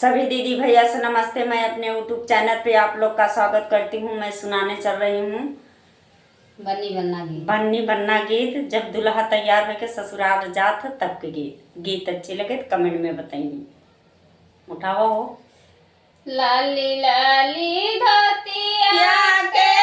सभी दीदी भैया से नमस्ते। मैं अपने यूट्यूब चैनल पे आप लोग का स्वागत करती हूँ। मैं सुनाने चल रही हूँ बन्नी बन्ना गीत। जब दुल्हा तैयार होके ससुराल जात तब के गीत अच्छे लगे तो कमेंट में बताइए। उठाओ। लाली लाली धोतिया के